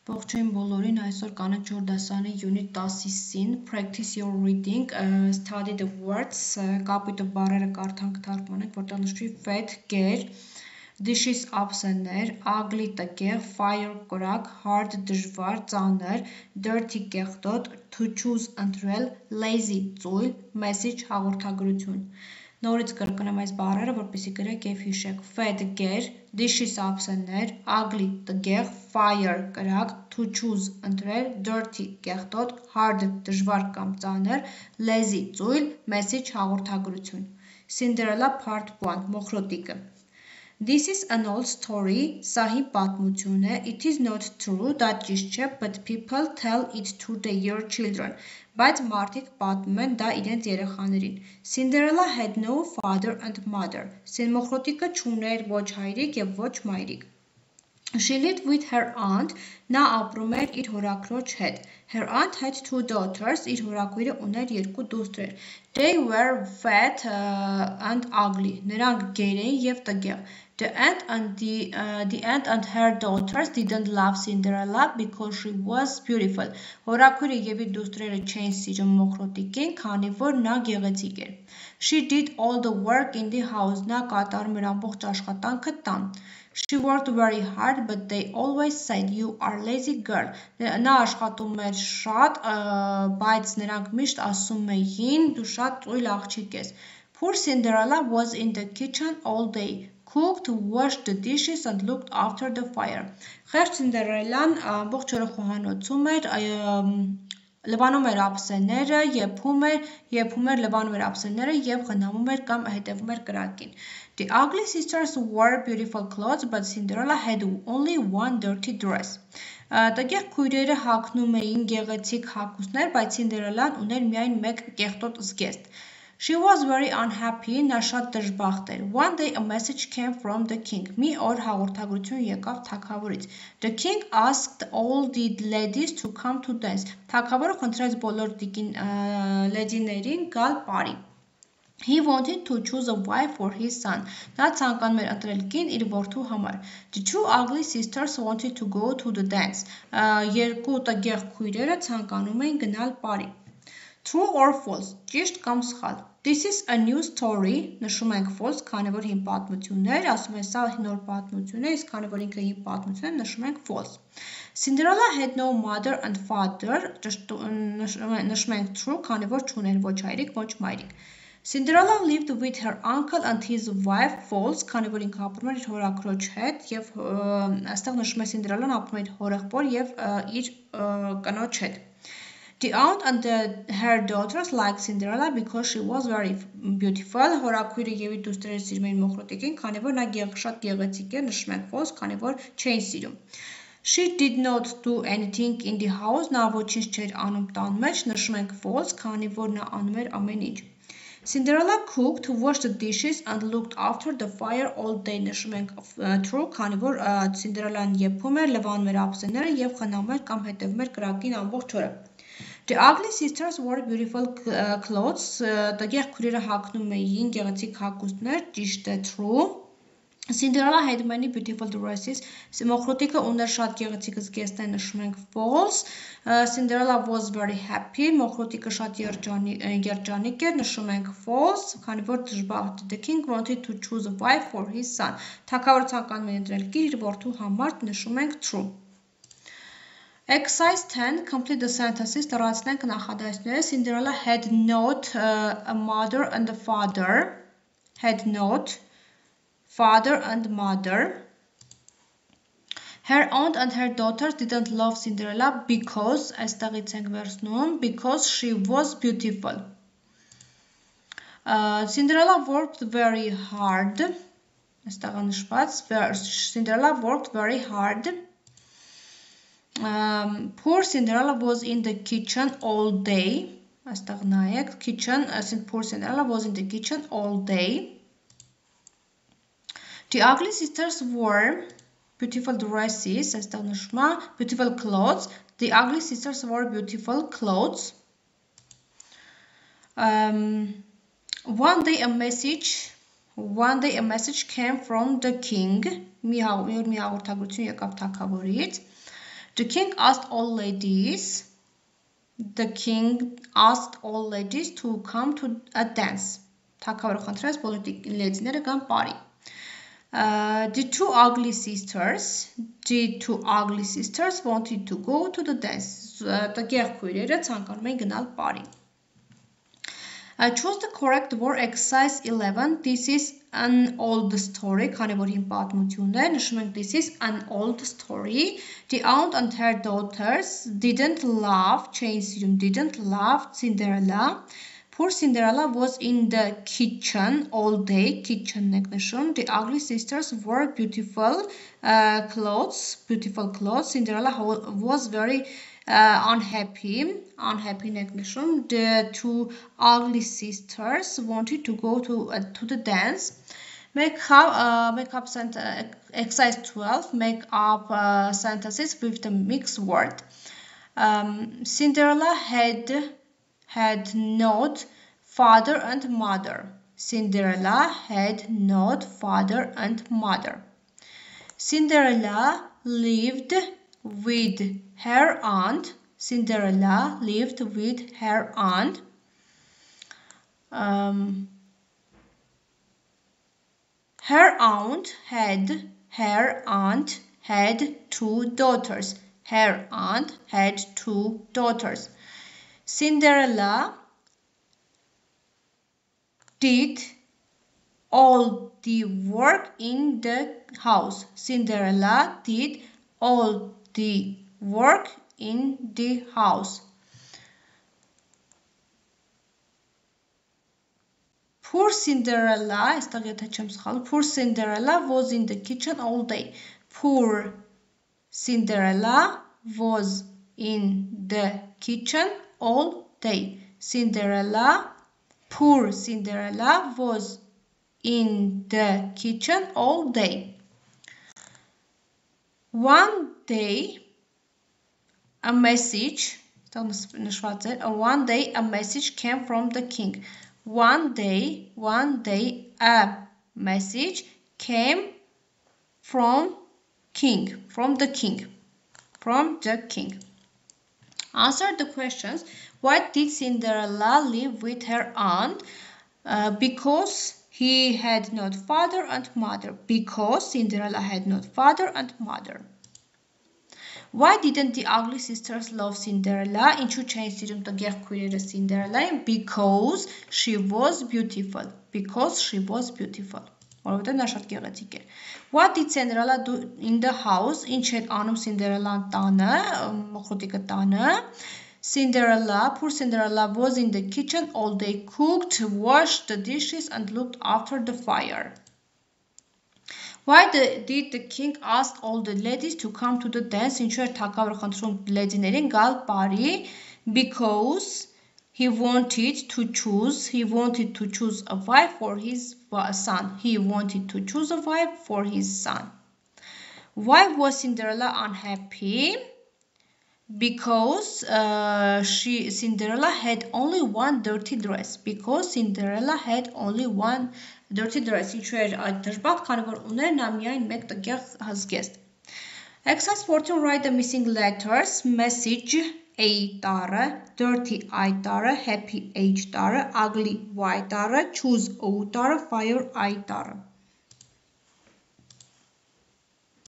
Ողջույն բոլորին, այսօր կանաչոր դասարանի unit 10-ին practice your reading, study the words, կապիտը բառերը կարդանք թարգմանենք, որտեղ նշվի fat, գեր, dishes ափսեներ, ugly տկեղ, fire կրակ, hard դժվար, ծանր, dirty կեղտոտ, to choose ընտրել, lazy ծույլ, message հաղորդագրություն։ Նորից կրկնեմ այս բառերը, որպեսզի գրեք եւ հիշեք. fat գեր, dishes ափսեներ, ugly տգեղ, fire կրակ, to choose ընտրել, dirty կեղտոտ, hard դժվար կամ ծանր, lazy ծույլ, message հաղորդագրություն։ Cinderella part 1 մոխրոտիկը։ This is an old story, սա հին պատմություն է, it is not true, դա ճիշտ չէ, but people tell it to their children, բայց մարդիկ պատմում են դա իրենց երեխաներին։ Cinderella had no father and mother, մոխրոտիկը չուներ ոչ հայրիկ եւ ոչ մայրիկ։ She lived with her aunt, նա ապրում էր իր հորաքրոջ հետ։ Her aunt had two daughters, իր հորաքույրը ուներ երկու դուստր։ They were fat and ugly, նրանք գեր էին եւ տգեղ։ The aunt and her daughters didn't love Cinderella because she was beautiful. Հորաքույրը եւ իր դուստրերը չէին սիրում մոխրոտիկին, քանի որ նա գեղեցիկ էր։ She did all the work in the house, նա կատարում էր ամբողջ աշխատանքը տան։ She worked very hard, but they always said you are lazy girl. Նա աշխատում էր շատ, բայց նրանք միշտ ասում էին դու շատ ծույլ աղջիկ ես։ Poor Cinderella was in the kitchen all day, cooked, washed the dishes and looked after the fire. Խեղճ Cinderella-ն ամբողջ օրը խոհանոցում էր, լվանում էր ափսեները, եփում էր լվանում էր ափսեները եւ խնամում էր կամ հետևում էր կրակին։ The ugly sisters wore beautiful clothes, but Cinderella had only one dirty dress. Տգեղ քույրերը հագնում էին գեղեցիկ հագուստներ, բայց Cinderella-ն ուներ միայն մեկ կեղտոտ զգեստ։ She was very unhappy, նա շատ դժբախտ էր։ One day a message came from the king. Մի օր հաղորդագրություն եկավ թագավորից։ The king asked all the ladies to come to dance. Թագավորը խնդրեց բոլոր լեդիներին գալ պարի։ He wanted to choose a wife for his son. Նա ցանկանում էր ընտրել կին իր որդու համար։ The two ugly sisters wanted to go to the dance. Երկու տգեղ քույրերը ցանկանում էին գնալ պարի։ True or false, ճիշտ կամ սխալ։ This is a new story, նշում ենք false, քանի որ հին պատմություններ, ասում են սա նոր պատմություն է, իսկ քանի որ ինքը հին պատմություն է, նշում ենք false։ Cinderella had no mother and father, նշում ենք true, քանի որ չուներ ոչ հայրիկ, ոչ մայրիկ։ Cinderella lived with her uncle and his wife, false, քանի որ ինքը ապրում էր իր հորաքրոջ հետ եւ այստեղ նշում է Cinderella-ն ապրում էր հորեղբոր եւ իր կնոջ հետ։ The aunt and her daughters liked Cinderella because she was very beautiful. Հորաքույրը եւ իր դուստրերը սիրում էին մոխրոտիկին, քանի որ նա շատ գեղեցիկ էր, նշում ենք false, քանի որ չէին սիրում։ She did not do anything in the house. Նա ոչինչ չէր անում տան մեջ, նշում ենք false, քանի որ նա անում էր ամեն ինչ։ Cinderella cooked, washed the dishes and looked after the fire all day. Նշում ենք true, քանի որ Cinderella-ն եփում էր, լվանում էր ափսեները եւ խնամում էր կամ հետևում էր կրակին ամբողջ օրը։ The ugly sisters wore beautiful clothes. Տգեղ քույրերը հագնում էին գեղեցիկ հագուստներ, ճիշտ է true. Cinderella had many beautiful dresses. Մոխրոտիկը ուներ շատ գեղեցիկ զգեստներ, նշում ենք false. Cinderella was very happy. Մոխրոտիկը շատ երջանիկ էր, նշում ենք false, քանի որ դժբախտ։ The king wanted to choose a wife for his son. Թագավորը ցանկանում էր ընտրել կին իր որդու համար, նշում ենք true. Exercise 10, complete the sentences, լրացնենք նախադասները։ Cinderella had not a mother and a father. Had not father and mother. Her aunt and her daughters didn't love Cinderella because, այստեղից ենք վերցնում, because she was beautiful. Cinderella worked very hard. Այստեղ նշված, Cinderella worked very hard. Poor Cinderella was in the kitchen all day. Այստեղ նայեք, kitchen, poor Cinderella was in the kitchen all day. The ugly sisters wore beautiful dresses, այստեղ նշում է, beautiful clothes. The ugly sisters wore beautiful clothes. One day a message came from the king. Մի հաղորդագրություն եկավ թագավորից. The king asked all ladies to come to a dance. Թագավորը խնդրեց բոլոր լեդիները գան պարի. The two ugly sisters wanted to go to the dance. Տգեղ քույրերը ցանկանում էին գնալ պարի. Choose the correct word exercise 11. This is an old story. Քանի որ հին պատմություն է, նշում ենք this is an old story. The aunt and her daughters didn't love Cinderella. Poor Cinderella was in the kitchen all day. Kitchen նշում. The ugly sisters wore beautiful clothes. Cinderella was very unhappy nշում. The two ugly sisters wanted to go to the dance. Make up exercise 12. Make up sentences with the mixed word. Cinderella had not father and mother. Cinderella had not father and mother. Cinderella lived with her aunt. Her aunt had two daughters. Cinderella did all the work in the house. Poor Cinderella was in the kitchen all day. Poor Cinderella was in the kitchen all day. Poor Cinderella was in the kitchen all day. One day a message came from the king. One day a message came from the king. Answer the questions. Why did Cinderella live with her aunt? Because he had not father and mother. Because Cinderella had not father and mother. Why didn't the ugly sisters love Cinderella? Ինչու չէին սիրում տգեղ քույրերը Cinderella-ին? Because she was beautiful. Որովհետև նա շատ գեղեցիկ էր. What did Cinderella do in the house? Ինչ էր անում Cinderella-ն տանը, մխոտիկը տանը? Poor Cinderella was in the kitchen all day, cooked, washed the dishes and looked after the fire. Why did the king ask all the ladies to come to the dance? Ինչու էր թագավորը խնդրում լեդիներին գալ պարի? Because he wanted to choose a wife for his son. Why was Cinderella unhappy? Because Cinderella had only one dirty dress. Ինչու էր այդ դժբախտ, քանի որ ուներ նա միայն մեկ տգեղ հազգեստ. Exercise 14. Write the missing letters. Message A տառը, dirty I տառը, happy H տառը, ugly Y տառը, choose O տառը, fire I տառը.